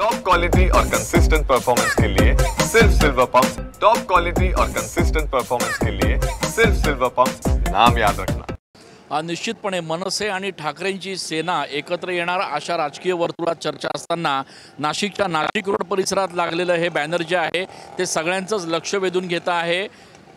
Top quality और consistent performance के लिए सिर्फ सिल्वर पंप्स। टॉप क्वालिटी और कंसिस्टेंट परफॉर्मेंस के लिए सिर्फ सिल्वर पंप्स, नाम याद रखना। निश्चितपणे मनसे आणि ठाकरेंची सेना एकत्र येणार अशा राजकीय वर्तुळात चर्चा असताना नाशिकच्या नाशिक रोड परिसरात लागलेलं हे बॅनर जे आहे ते सगळ्यांचंच लक्ष वेधून घेत आहे।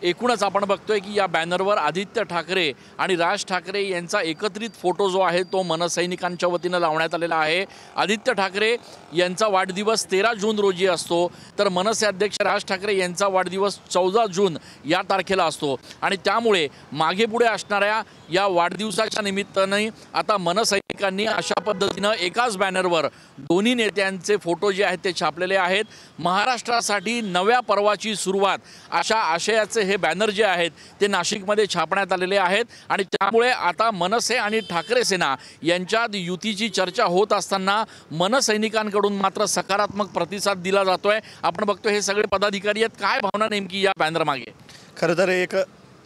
एकूणच आपण बघतोय की या बॅनरवर आदित्य ठाकरे आणि राज ठाकरे यांचा एकत्रित फोटो जो आहे तो मनसैनिकांच्या वतीने लावण्यात आलेला आहे। आदित्य ठाकरे यांचा वाढदिवस 13 जून रोजी असतो, तर मनसे अध्यक्ष राज ठाकरे यांचा वाढदिवस 14 जून या तारखेला असतो आणि त्यामुळे मागे पुढे असणाऱ्या या वाढदिवसाच्या निमित्ताने आता मनसैनिकांनी अशा पद्धतीने एकाच बॅनरवर दोन्ही नेत्यांचे फोटो जे आहेत ते छापलेले आहेत। महाराष्ट्रासाठी नव्या पर्वाची सुरुवात अशा आशयाचे हे बॅनर जे आहेत ते नाशिकमध्ये छापण्यात आलेले आहेत आणि त्यामुळे आता मनसे आणि ठाकरे सेना यांच्यात युतीची चर्चा होत असताना मनसैनिकांकडून मात्र सकारात्मक प्रतिसाद दिला जातोय। आपण बघतोय हे सगळे पदाधिकारी आहेत, काय भावना नेमकी या बॅनर मागे? खरं तर एक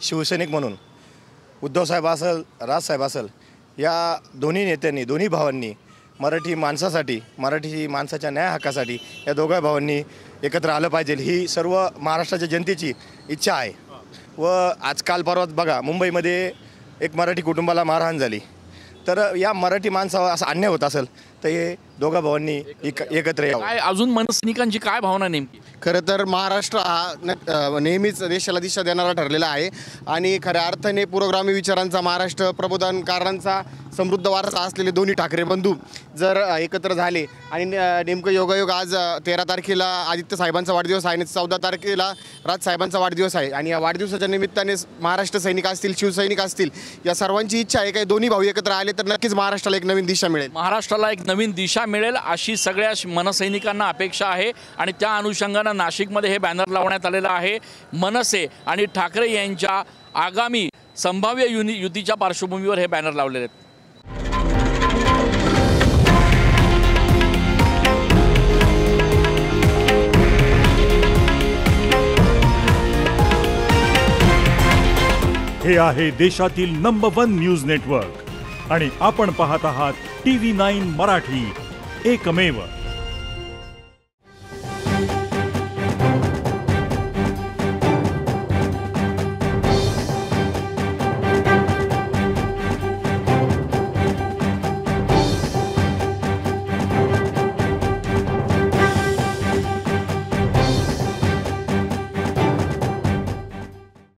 शिवसैनिक म्हणून उद्धव साहेब असेल, राज साहेब असेल, या दोन्ही नेत्यांनी, दोन्ही भावांनी मराठी माणसासाठी, मराठी माणसाच्या न्याय हक्कासाठी या दोघा भावांनी एकत्र आलं पाहिजे ही सर्व महाराष्ट्राच्या जनतेची इच्छा आहे। व आजकाल परवात बघा मुंबईमध्ये एक मराठी कुटुंबाला मारहाण झाली, तर या मराठी माणसावर असा अन्याय होत असेल तर हे दोघा भावांनी एकत्र यावं। काय अजून मनसैनिकांची काय भावना नेमकी? खरं तर महाराष्ट्र हा नेहमीच देशाला दिशा देणारा ठरलेला आहे आणि खऱ्या अर्थाने पुरोगामी विचारांचा, महाराष्ट्र प्रबोधनकारांचा समृद्ध वारसा असलेले दोन्ही ठाकरे बंधू जर एकत्र झाले आणि नेमकं योगायोग आज 13 तारखेला आदित्य साहेबांचा वाढदिवस आहे आणि 14 तारखेला राज साहेबांचा वाढदिवस आहे आणि या वाढदिवसाच्या निमित्ताने महाराष्ट्र सैनिक असतील, शिवसैनिक असतील, या सर्वांची इच्छा आहे की दोन्ही भाऊ एकत्र आले तर नक्कीच महाराष्ट्राला एक नवीन दिशा मिळेल, महाराष्ट्राला एक नवीन दिशा मिळेल अशी सगळ्या मनसैनिकांना अपेक्षा आहे आणि त्या अनुषंगाने नाशिकमध्ये हे बॅनर लावण्यात आलेलं आहे। मनसे आणि ठाकरे यांच्या आगामी संभाव्य युतीच्या पार्श्वभूमीवर हे बॅनर लावलेले आहेत। हे आहे देशातील नंबर 1 न्यूज नेटवर्क आणि आपण पाहत आहात TV9 मराठी, एकमेव।